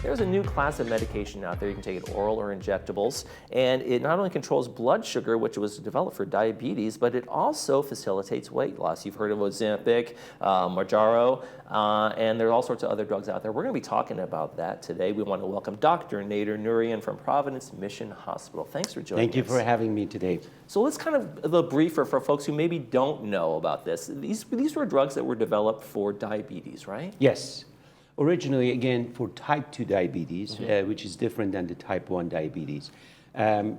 There's a new class of medication out there. You can take it oral or injectables, and it not only controls blood sugar, which was developed for diabetes, but it also facilitates weight loss. You've heard of Ozempic, Mounjaro, and there are all sorts of other drugs out there. We're going to be talking about that today. We want to welcome Dr. Nader Nurian from Providence Mission Hospital. Thanks for joining us. Thank you for having me today. So let's kind of a little briefer for folks who maybe don't know about this. These were drugs that were developed for diabetes, right? Yes. Originally, again, for type 2 diabetes, which is different than the type 1 diabetes.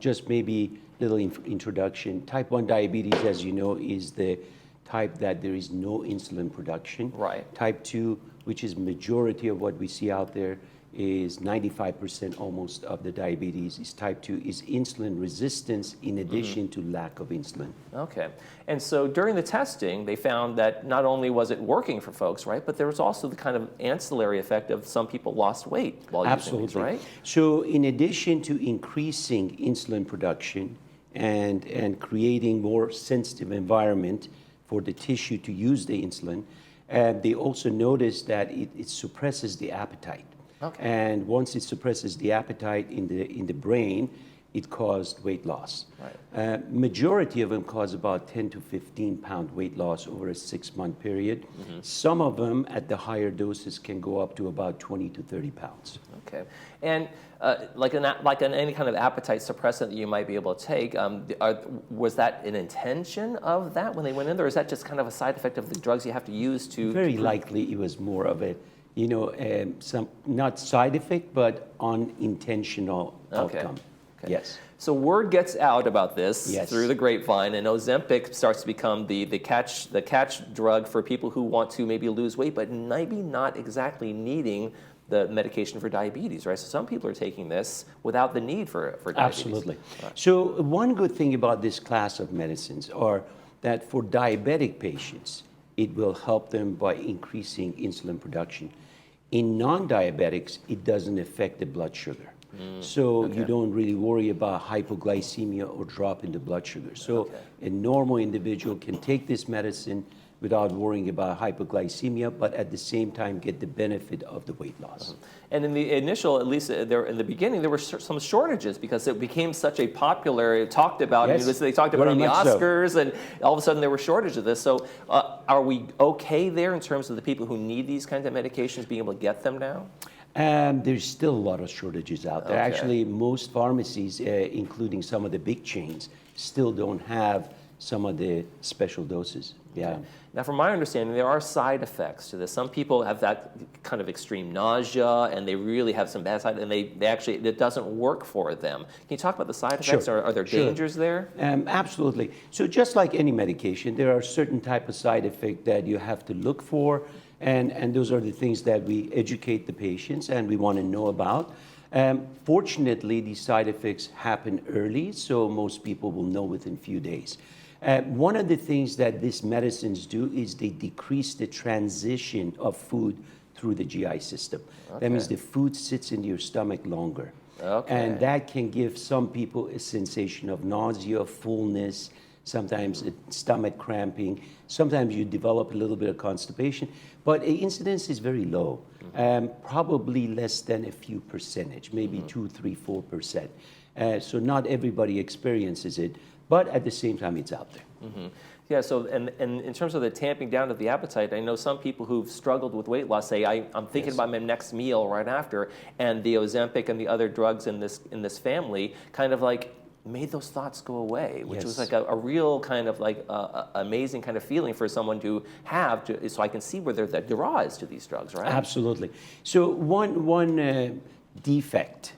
Just maybe a little introduction. Type 1 diabetes, as you know, is the type that there is no insulin production. Right. Type 2, which is majority of what we see out there, is 95% almost of the diabetes is type 2, is insulin resistance in addition to lack of insulin. Okay. And so during the testing, they found that not only was it working for folks, right, but there was also the kind of ancillary effect of some people lost weight while using these, right? So in addition to increasing insulin production and creating more sensitive environment for the tissue to use the insulin, they also noticed that it suppresses the appetite. Okay. And once it suppresses the appetite in the brain, it caused weight loss. Right. Majority of them cause about 10 to 15 pound weight loss over a 6-month period. Some of them at the higher doses can go up to about 20 to 30 pounds. Okay. And like any kind of appetite suppressant that you might be able to take, was that an intention of that when they went in there, or is that just kind of a side effect of the drugs you have to use to... Very likely it was more of a, some not side effect, but unintentional outcome. Okay. Yes. So word gets out about this Yes. through the grapevine, and Ozempic starts to become the catch drug for people who want to maybe lose weight, but maybe not exactly needing the medication for diabetes, right? So some people are taking this without the need for diabetes. Absolutely. Right. So one good thing about this class of medicines are that for diabetic patients, it will help them by increasing insulin production. In non-diabetics, it doesn't affect the blood sugar. So you don't really worry about hypoglycemia or drop in the blood sugar. So a normal individual can take this medicine without worrying about hypoglycemia, but at the same time get the benefit of the weight loss. And in the initial, at least there in the beginning, there were some shortages because it became such a popular, talked about, Yes, they talked about it on the very much so. Oscars, and all of a sudden there were shortages of this. So are we okay there in terms of the people who need these kinds of medications being able to get them now? There's still a lot of shortages out there. Okay. Actually, most pharmacies, including some of the big chains, still don't have some of the special doses. Yeah. Okay. Now, from my understanding, there are side effects to this. Some people have that kind of extreme nausea, and they really have some bad side, and they actually, it doesn't work for them. Can you talk about the side effects? Sure. Are there dangers there? Absolutely. So just like any medication, there are certain type of side effects that you have to look for, and those are the things that we educate the patients and we want to know about. Fortunately, these side effects happen early, so most people will know within a few days. One of the things that these medicines do is they decrease the transition of food through the GI system. Okay. That means the food sits in your stomach longer. Okay. And that can give some people a sensation of nausea, fullness, sometimes stomach cramping. Sometimes you develop a little bit of constipation, but the incidence is very low, probably less than a few percentage, maybe 2, 3, 4%. So not everybody experiences it, but at the same time, it's out there. Yeah, so and in terms of the tamping down of the appetite, I know some people who've struggled with weight loss say, I'm thinking about my next meal right after, and the Ozempic and the other drugs in this family kind of like made those thoughts go away, which was like a real kind of like amazing kind of feeling for someone to have, so I can see where the draw is to these drugs, right? Absolutely. So one defect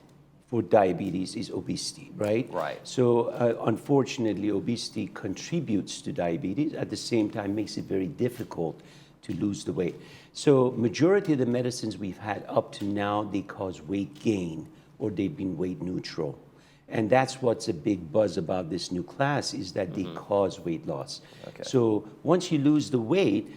for diabetes is obesity, right? Right. So unfortunately, obesity contributes to diabetes. At the same time, makes it very difficult to lose the weight. So majority of the medicines we've had up to now, they cause weight gain or they've been weight neutral. And that's what's a big buzz about this new class is that they cause weight loss. Okay. So once you lose the weight,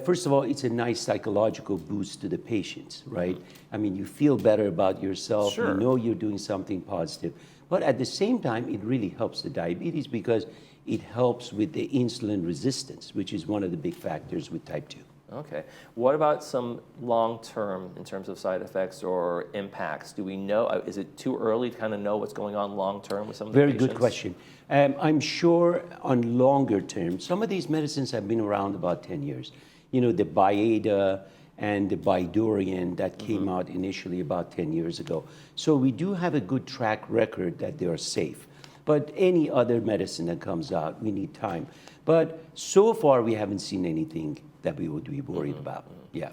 first of all, it's a nice psychological boost to the patients, right? I mean, you feel better about yourself. Sure. You know you're doing something positive. But at the same time, it really helps the diabetes because it helps with the insulin resistance, which is one of the big factors with type 2. Okay. What about some long-term in terms of side effects or impacts? Do we know, is it too early to kind of know what's going on long-term with some of the Very patients? good question. I'm sure on longer term, some of these medicines have been around about 10 years. You know, the Byada and the Bidurian that came out initially about 10 years ago. So we do have a good track record that they are safe. But any other medicine that comes out, we need time. But so far, we haven't seen anything that we would be worried about. Yeah.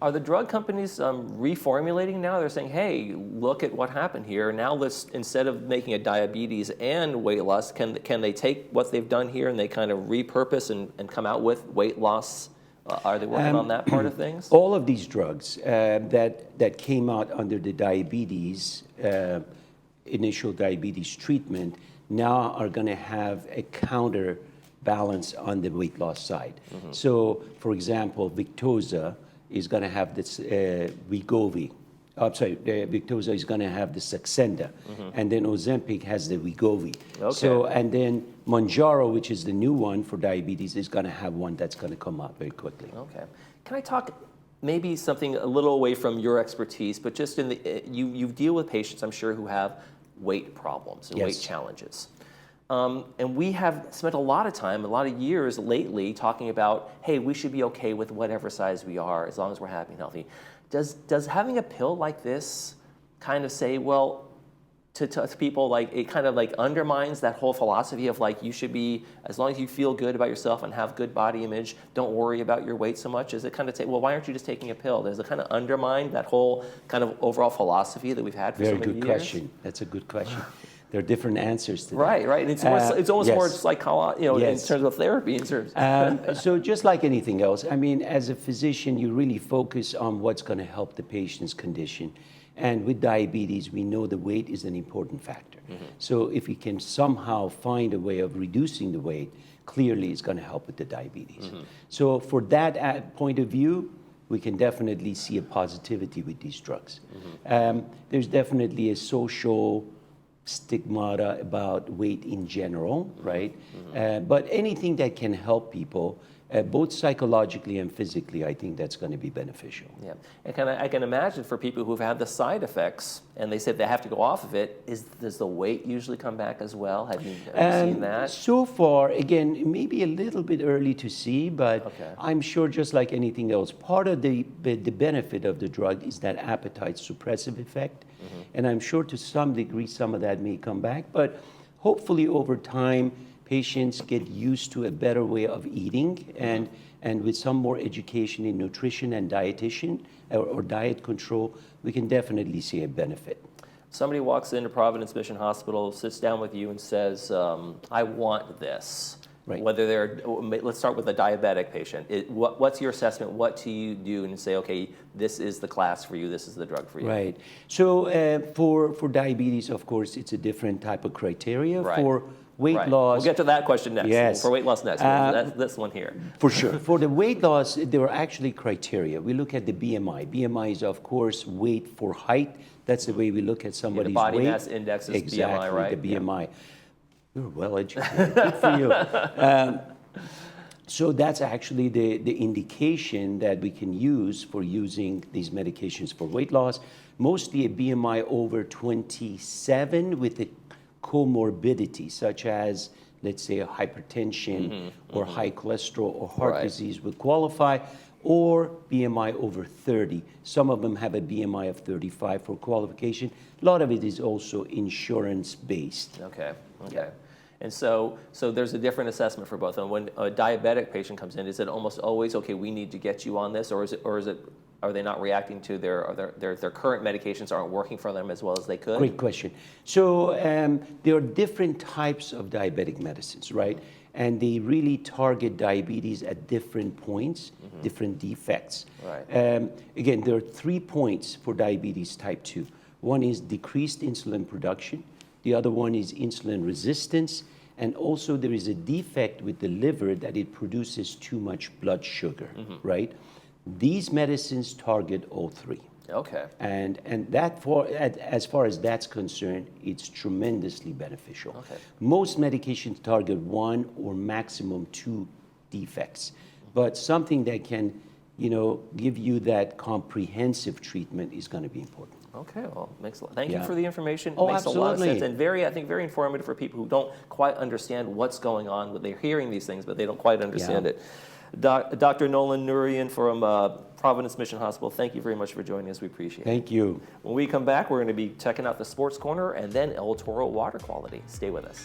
Are the drug companies reformulating now? They're saying, hey, look at what happened here. Now let's, instead of making a diabetes and weight loss, can they take what they've done here and they kind of repurpose and come out with weight loss? Are they working on that part of things? All of these drugs that came out under the diabetes, initial diabetes treatment, now are going to have a counterbalance on the weight loss side. So, for example, Victoza is going to have this Wegovy. Victoza is going to have the Saxenda, and then Ozempic has the Wegovy. Okay. So, and then Mounjaro, which is the new one for diabetes, is going to have one that's going to come out very quickly. Okay. Can I talk maybe something a little away from your expertise, but just in the, you deal with patients, I'm sure, who have weight problems and Yes. weight challenges. And we have spent a lot of time, a lot of years lately talking about, hey, we should be okay with whatever size we are as long as we're happy and healthy. Does having a pill like this kind of say, well, to people, like, it kind of like undermines that whole philosophy of like, you should be, as long as you feel good about yourself and have good body image, don't worry about your weight so much? Does it kind of say, well, why aren't you just taking a pill? Does it kind of undermine that whole kind of overall philosophy that we've had for so many years? Very good question. That's a good question. There are different answers to that. Right. And it's almost yes. more just like, Yes. in terms of therapy. In terms So just like anything else, I mean, as a physician, you really focus on what's going to help the patient's condition. And with diabetes, we know the weight is an important factor. So if we can somehow find a way of reducing the weight, clearly it's going to help with the diabetes. So for that point of view, we can definitely see a positivity with these drugs. There's definitely a social stigmata about weight in general, right? But anything that can help people, both psychologically and physically, I think that's going to be beneficial. Yeah, and I can imagine for people who've had the side effects and they said they have to go off of it, does the weight usually come back as well? Have you seen that? So far, again, maybe a little bit early to see, but Okay. I'm sure just like anything else, part of the benefit of the drug is that appetite suppressive effect. And I'm sure to some degree, some of that may come back, but hopefully over time, patients get used to a better way of eating, and with some more education in nutrition and dietitian or diet control, we can definitely see a benefit. Somebody walks into Providence Mission Hospital, sits down with you and says, I want this. Right. Whether let's start with a diabetic patient. What's your assessment? What do you do and say, okay, this is the class for you, this is the drug for you? Right. So for diabetes, of course, it's a different type of criteria. Right. For weight Right. loss. We'll get to that question next. Yes. For weight loss next. That's this one here. For sure. For the weight loss, there are actually criteria. We look at the BMI. BMI is, of course, weight for height. That's the way we look at somebody's body weight. mass index is exactly, BMI, right? the BMI. You're well educated. Good for you. So that's actually the indication that we can use for using these medications for weight loss. Mostly a BMI over 27 with a comorbidity, such as, let's say, hypertension or high cholesterol or heart Right. disease would qualify, or BMI over 30. Some of them have a BMI of 35 for qualification. A lot of it is also insurance-based. Okay. And so there's a different assessment for both. And when a diabetic patient comes in, is it almost always, okay, we need to get you on this, or is it are they not reacting to their current medications aren't working for them as well as they could? Great question. So there are different types of diabetic medicines, right? And they really target diabetes at different points, different defects. Right. Again, there are 3 points for diabetes type 2. One is decreased insulin production. The other one is insulin resistance. And also there is a defect with the liver that it produces too much blood sugar, right? These medicines target all 3. Okay. And as far as that's concerned, it's tremendously beneficial. Okay. Most medications target 1 or maximum 2 defects, but something that can give you that comprehensive treatment is going to be important. Okay, well, thank you Yeah. for the information. Oh, Makes a lot of absolutely. sense, and I think very informative for people who don't quite understand what's going on. They're hearing these things, but they don't quite understand Yeah. it. Dr. Nolan Nurian from Providence Mission Hospital, thank you very much for joining us. We appreciate it. Thank you. When we come back, we're going to be checking out the Sports Corner and then El Toro water quality. Stay with us.